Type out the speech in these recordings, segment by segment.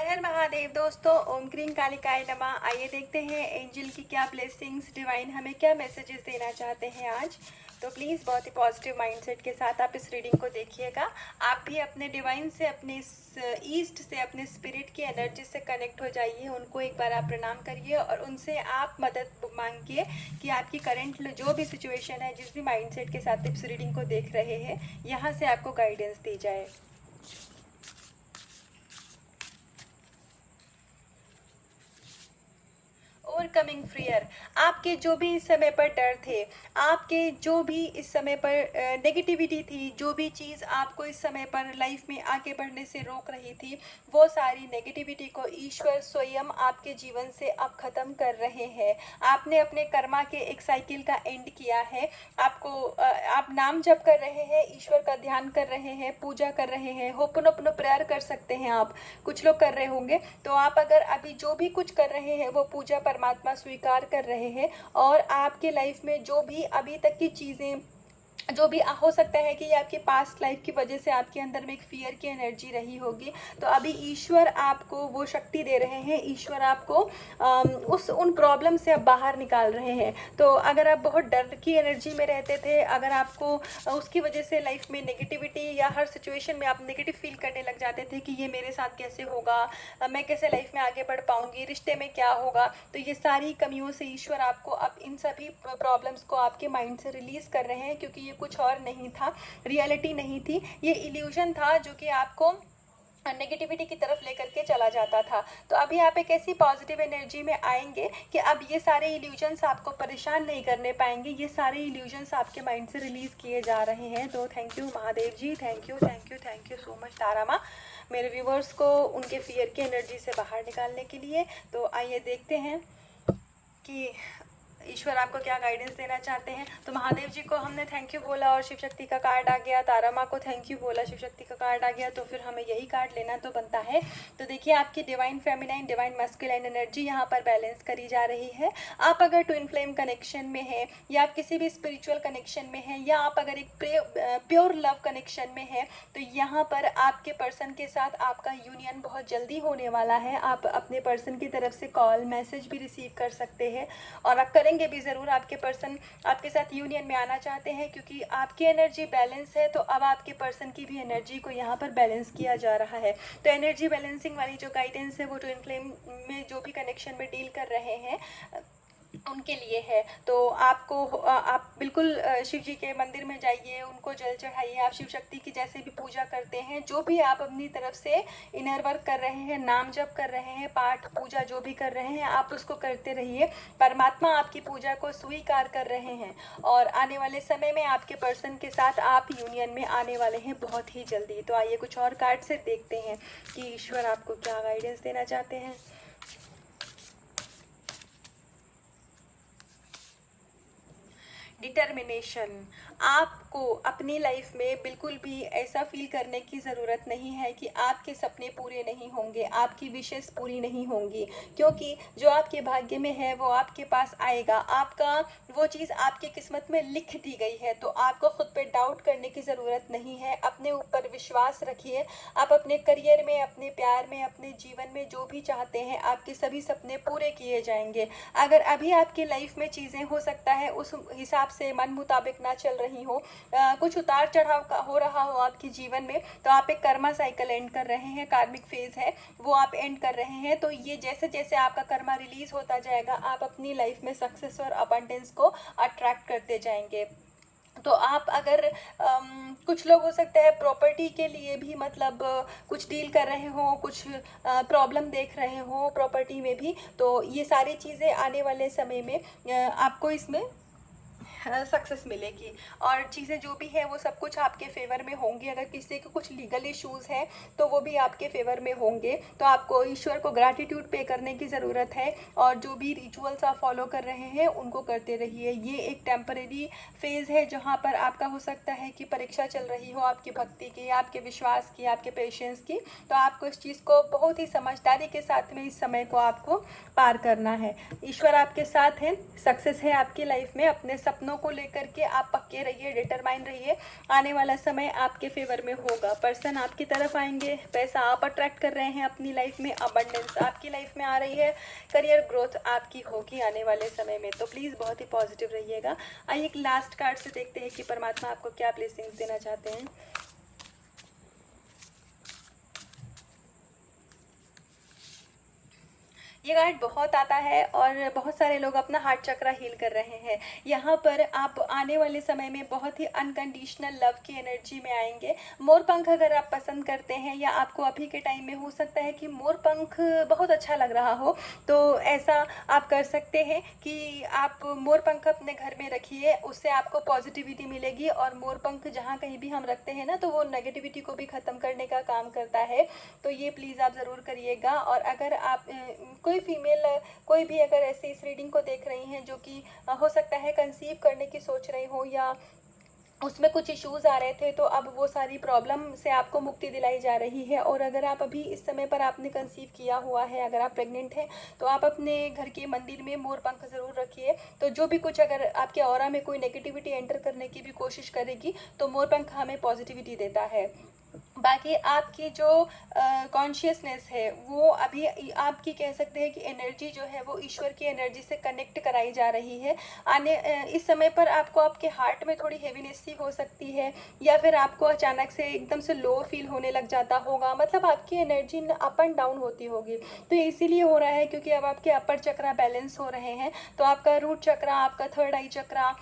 हर हर महादेव दोस्तों, ओम क्रीम कालिकाय नमः। आइए देखते हैं एंजल की क्या ब्लेसिंग्स, डिवाइन हमें क्या मैसेजेस देना चाहते हैं आज। तो प्लीज़ बहुत ही पॉजिटिव माइंडसेट के साथ आप इस रीडिंग को देखिएगा। आप भी अपने डिवाइन से, अपने ईस्ट से, अपने स्पिरिट की एनर्जी से कनेक्ट हो जाइए। उनको एक बार आप प्रणाम करिए और उनसे आप मदद मांगिए कि आपकी करंट जो भी सिचुएशन है, जिस भी माइंडसेट के साथ इस रीडिंग को देख रहे हैं, यहाँ से आपको गाइडेंस दी जाए। ओवरकमिंग फियर, आपके जो भी इस समय पर डर थे, आपके जो भी इस समय पर नेगेटिविटी थी, जो भी चीज़ आपको इस समय पर लाइफ में आगे बढ़ने से रोक रही थी, वो सारी नेगेटिविटी को ईश्वर स्वयं आपके जीवन से अब ख़त्म कर रहे हैं। आपने अपने कर्मा के एक साइकिल का एंड किया है। आप नाम जप कर रहे हैं, ईश्वर का ध्यान कर रहे हैं, पूजा कर रहे हैं, होपनो प्रेयर कर सकते हैं। आप कुछ लोग कर रहे होंगे, तो आप अगर अभी जो भी कुछ कर रहे हैं वो पूजा परमात्मा स्वीकार कर रहे हैं। और आपके लाइफ में जो भी अभी तक की चीज़ें, जो भी हो सकता है कि ये आपके पास्ट लाइफ की वजह से आपके अंदर में एक फियर की एनर्जी रही होगी, तो अभी ईश्वर आपको वो शक्ति दे रहे हैं। ईश्वर आपको उन प्रॉब्लम से अब बाहर निकाल रहे हैं। तो अगर आप बहुत डर की एनर्जी में रहते थे, अगर आपको उसकी वजह से लाइफ में नेगेटिविटी या हर सिचुएशन में आप नेगेटिव फील करने लग जाते थे कि ये मेरे साथ कैसे होगा, मैं कैसे लाइफ में आगे बढ़ पाऊंगी, रिश्ते में क्या होगा, तो ये सारी कमियों से ईश्वर आपको अब इन सभी प्रॉब्लम्स को आपके माइंड से रिलीज़ कर रहे हैं। क्योंकि ये कुछ और नहीं था, रियलिटी नहीं थी, ये इल्यूजन था जो कि आपको नेगेटिविटी की तरफ लेकर के चला जाता था। तो अभी आप एक ऐसी पॉजिटिव एनर्जी में आएंगे कि अब ये सारे इल्यूजन्स आपको परेशान नहीं करने पाएंगे। ये सारे इल्यूजन्स आपके माइंड से रिलीज़ किए जा रहे हैं। तो thank you Mahadev ji, thank you so much Tara माँ, मेरे व्यूवर्स को उनके फियर की एनर्जी से बाहर निकालने के लिए। तो आइए देखते हैं कि ईश्वर आपको क्या गाइडेंस देना चाहते हैं। तो महादेव जी को हमने थैंक यू बोला और शिव शक्ति का कार्ड आ गया, तारा माँ को थैंक यू बोला, शिव शक्ति का कार्ड आ गया, तो फिर हमें यही कार्ड लेना तो बनता है। तो देखिए, आपकी divine feminine, divine masculine energy यहाँ पर बैलेंस करी जा रही है। आप अगर ट्विन फ्लेम कनेक्शन में हैं, या आप किसी भी स्पिरिचुअल कनेक्शन में हैं, या आप अगर एक प्योर लव कनेक्शन में हैं, तो यहाँ पर आपके पर्सन के साथ आपका यूनियन बहुत जल्दी होने वाला है। आप अपने पर्सन की तरफ से कॉल मैसेज भी रिसीव कर सकते हैं, और आप करेंगे भी ज़रूर। आपके पर्सन आपके साथ यूनियन में आना चाहते हैं, क्योंकि आपकी एनर्जी बैलेंस है, तो अब आपके पर्सन की भी एनर्जी को यहाँ पर बैलेंस किया जा रहा है। तो एनर्जी बैलेंसिंग वाली जो गाइडेंस है वो ट्विन फ्लेम में जो भी कनेक्शन में डील कर रहे हैं उनके लिए है। तो आप बिल्कुल शिव जी के मंदिर में जाइए, उनको जल चढ़ाइए। आप शिव शक्ति की जैसे भी पूजा करते हैं, जो भी आप अपनी तरफ से इनर वर्क कर रहे हैं, नाम जप कर रहे हैं, पाठ पूजा जो भी कर रहे हैं, आप उसको करते रहिए। परमात्मा आपकी पूजा को स्वीकार कर रहे हैं, और आने वाले समय में आपके पर्सन के साथ आप यूनियन में आने वाले हैं बहुत ही जल्दी। तो आइए कुछ और कार्ड से देखते हैं कि ईश्वर आपको क्या गाइडेंस देना चाहते हैं। डिटर्मिनेशन, आपको अपनी लाइफ में बिल्कुल भी ऐसा फील करने की ज़रूरत नहीं है कि आपके सपने पूरे नहीं होंगे, आपकी विशेष पूरी नहीं होंगी, क्योंकि जो आपके भाग्य में है वो आपके पास आएगा। आपका वो चीज़ आपकी किस्मत में लिख दी गई है। तो आपको खुद पे डाउट करने की ज़रूरत नहीं है। अपने ऊपर विश्वास रखिए। आप अपने करियर में, अपने प्यार में, अपने जीवन में जो भी चाहते हैं, आपके सभी सपने पूरे किए जाएंगे। अगर अभी आपकी लाइफ में चीज़ें हो सकता है उस हिसाब से मन मुताबिक ना चल रही हो, कुछ उतार चढ़ाव हो रहा हो आपके जीवन में, तो आप एक कर्मा साइकिल एंड कर रहे हैं, कार्मिक फेज है वो आप एंड कर रहे हैं। तो ये जैसे जैसे आपका कर्मा रिलीज होता जाएगा, आप अपनी लाइफ में सक्सेस और अबंडेंस को अट्रैक्ट करते जाएंगे। तो आप अगर कुछ लोग हो सकता है प्रॉपर्टी के लिए भी मतलब कुछ डील कर रहे हो, कुछ प्रॉब्लम देख रहे हो प्रॉपर्टी में भी, तो ये सारी चीज़ें आने वाले समय में आपको इसमें सक्सेस मिलेगी। और चीज़ें जो भी है वो सब कुछ आपके फेवर में होंगी। अगर किसी के कुछ लीगल इश्यूज़ हैं तो वो भी आपके फेवर में होंगे। तो आपको ईश्वर को ग्रैटिट्यूड पे करने की ज़रूरत है, और जो भी रिचुअल्स आप फॉलो कर रहे हैं उनको करते रहिए। ये एक टेम्परेरी फेज़ है जहाँ पर आपका हो सकता है कि परीक्षा चल रही हो आपकी भक्ति की, आपके विश्वास की, आपके पेशेंस की। तो आपको इस चीज़ को बहुत ही समझदारी के साथ में इस समय को आपको पार करना है। ईश्वर आपके साथ है, सक्सेस है आपकी लाइफ में। अपने सपनों सपनों को लेकर के आप पक्के रहिए, डिटरमाइन रहिए। आने वाला समय आपके फेवर में होगा, पर्सन आपकी तरफ आएंगे, पैसा आप अट्रैक्ट कर रहे हैं अपनी लाइफ में, अबंडेंस आपकी लाइफ में आ रही है, करियर ग्रोथ आपकी होगी आने वाले समय में। तो प्लीज़ बहुत ही पॉजिटिव रहिएगा। आइए एक लास्ट कार्ड से देखते हैं कि परमात्मा आपको क्या ब्लेसिंग्स देना चाहते हैं। ये कार्ड बहुत आता है और बहुत सारे लोग अपना हार्ट चक्रा हील कर रहे हैं। यहाँ पर आप आने वाले समय में बहुत ही अनकंडीशनल लव की एनर्जी में आएंगे। मोर पंख अगर आप पसंद करते हैं या आपको अभी के टाइम में हो सकता है कि मोर पंख बहुत अच्छा लग रहा हो, तो ऐसा आप कर सकते हैं कि आप मोर पंख अपने घर में रखिए, उससे आपको पॉजिटिविटी मिलेगी। और मोर पंख जहाँ कहीं भी हम रखते हैं ना, तो वो नेगेटिविटी को भी ख़त्म करने का काम करता है। तो ये प्लीज़ आप ज़रूर करिएगा। और अगर आप कोई फीमेल कोई भी अगर ऐसे इस रीडिंग को देख रही हैं जो कि हो सकता है कंसीव करने की सोच रही हो या उसमें कुछ इश्यूज़ आ रहे थे, तो अब वो सारी प्रॉब्लम से आपको मुक्ति दिलाई जा रही है। और अगर आप अभी इस समय पर आपने कंसीव किया हुआ है, अगर आप प्रेग्नेंट हैं, तो आप अपने घर के मंदिर में मोर पंख ज़रूर रखिए। तो जो भी कुछ अगर आपके ऑरा में कोई नेगेटिविटी एंटर करने की भी कोशिश करेगी, तो मोर पंख हमें पॉजिटिविटी देता है। बाकी आपकी जो कॉन्शियसनेस है वो अभी आपकी कह सकते हैं कि एनर्जी जो है वो ईश्वर की एनर्जी से कनेक्ट कराई जा रही है। इस समय पर आपको आपके हार्ट में थोड़ी हेवीनेस सी हो सकती है, या फिर आपको अचानक से एकदम से लो फील होने लग जाता होगा, मतलब आपकी एनर्जी अप एंड डाउन होती होगी। तो इसीलिए हो रहा है क्योंकि अब आपके अपर चक्रा बैलेंस हो रहे हैं। तो आपका रूट चक्रा, आपका थर्ड आई चक्रा,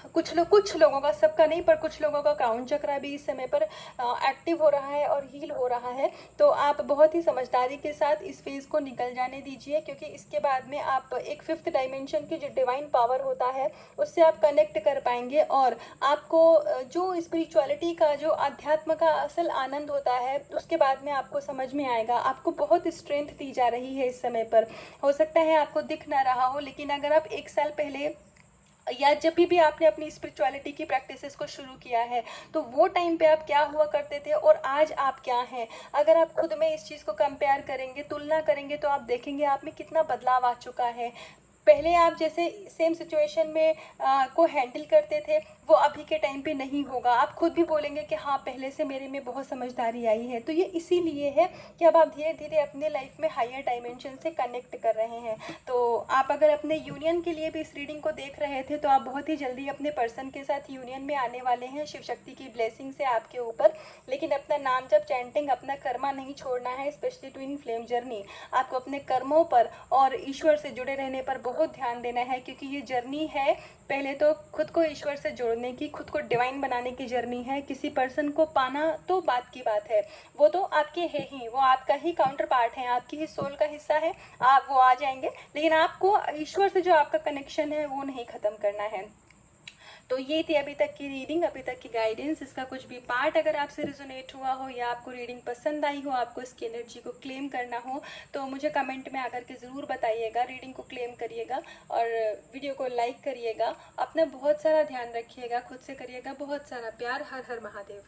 कुछ लोगों का, सबका नहीं पर कुछ लोगों का क्राउन चक्रा भी इस समय पर एक्टिव हो रहा है और हील हो रहा है। तो आप बहुत ही समझदारी के साथ इस फेज को निकल जाने दीजिए, क्योंकि इसके बाद में आप एक फिफ्थ डायमेंशन की जो डिवाइन पावर होता है उससे आप कनेक्ट कर पाएंगे। और आपको जो स्पिरिचुअलिटी का, जो अध्यात्म का असल आनंद होता है, उसके बाद में आपको समझ में आएगा। आपको बहुत स्ट्रेंथ दी जा रही है इस समय पर। हो सकता है आपको दिख ना रहा हो, लेकिन अगर आप 1 साल पहले या जब भी आपने अपनी स्पिरिचुअलिटी की प्रैक्टिसेस को शुरू किया है, तो वो टाइम पे आप क्या हुआ करते थे और आज आप क्या हैं, अगर आप खुद में इस चीज़ को कंपेयर करेंगे, तुलना करेंगे, तो आप देखेंगे आप में कितना बदलाव आ चुका है। पहले आप जैसे सेम सिचुएशन में को हैंडल करते थे, वो अभी के टाइम पे नहीं होगा। आप खुद भी बोलेंगे कि हाँ, पहले से मेरे में बहुत समझदारी आई है। तो ये इसीलिए है कि अब आप धीरे धीरे अपने लाइफ में हायर डायमेंशन से कनेक्ट कर रहे हैं। तो आप अगर अपने यूनियन के लिए भी इस रीडिंग को देख रहे थे, तो आप बहुत ही जल्दी अपने पर्सन के साथ यूनियन में आने वाले हैं, शिव शक्ति की ब्लेसिंग से आपके ऊपर। लेकिन अपना नाम जब चैंटिंग, अपना कर्मा नहीं छोड़ना है, स्पेशली ट्विन फ्लेम जर्नी। आपको अपने कर्मों पर और ईश्वर से जुड़े रहने पर बहुत ध्यान देना है, क्योंकि ये जर्नी है पहले तो खुद को ईश्वर से जोड़ने की, खुद को डिवाइन बनाने की जर्नी है। किसी पर्सन को पाना तो बात की बात है, वो तो आपके है ही, वो आपका ही काउंटर पार्ट है, आपकी ही सोल का हिस्सा है, आप वो आ जाएंगे। लेकिन आपको ईश्वर से जो आपका कनेक्शन है वो नहीं ख़त्म करना है। तो ये थी अभी तक की रीडिंग, अभी तक की गाइडेंस। इसका कुछ भी पार्ट अगर आपसे रिजोनेट हुआ हो या आपको रीडिंग पसंद आई हो, आपको इसकी एनर्जी को क्लेम करना हो, तो मुझे कमेंट में आकर के ज़रूर बताइएगा। रीडिंग को क्लेम करिएगा और वीडियो को लाइक करिएगा। अपना बहुत सारा ध्यान रखिएगा, खुद से करिएगा बहुत सारा प्यार। हर हर महादेव।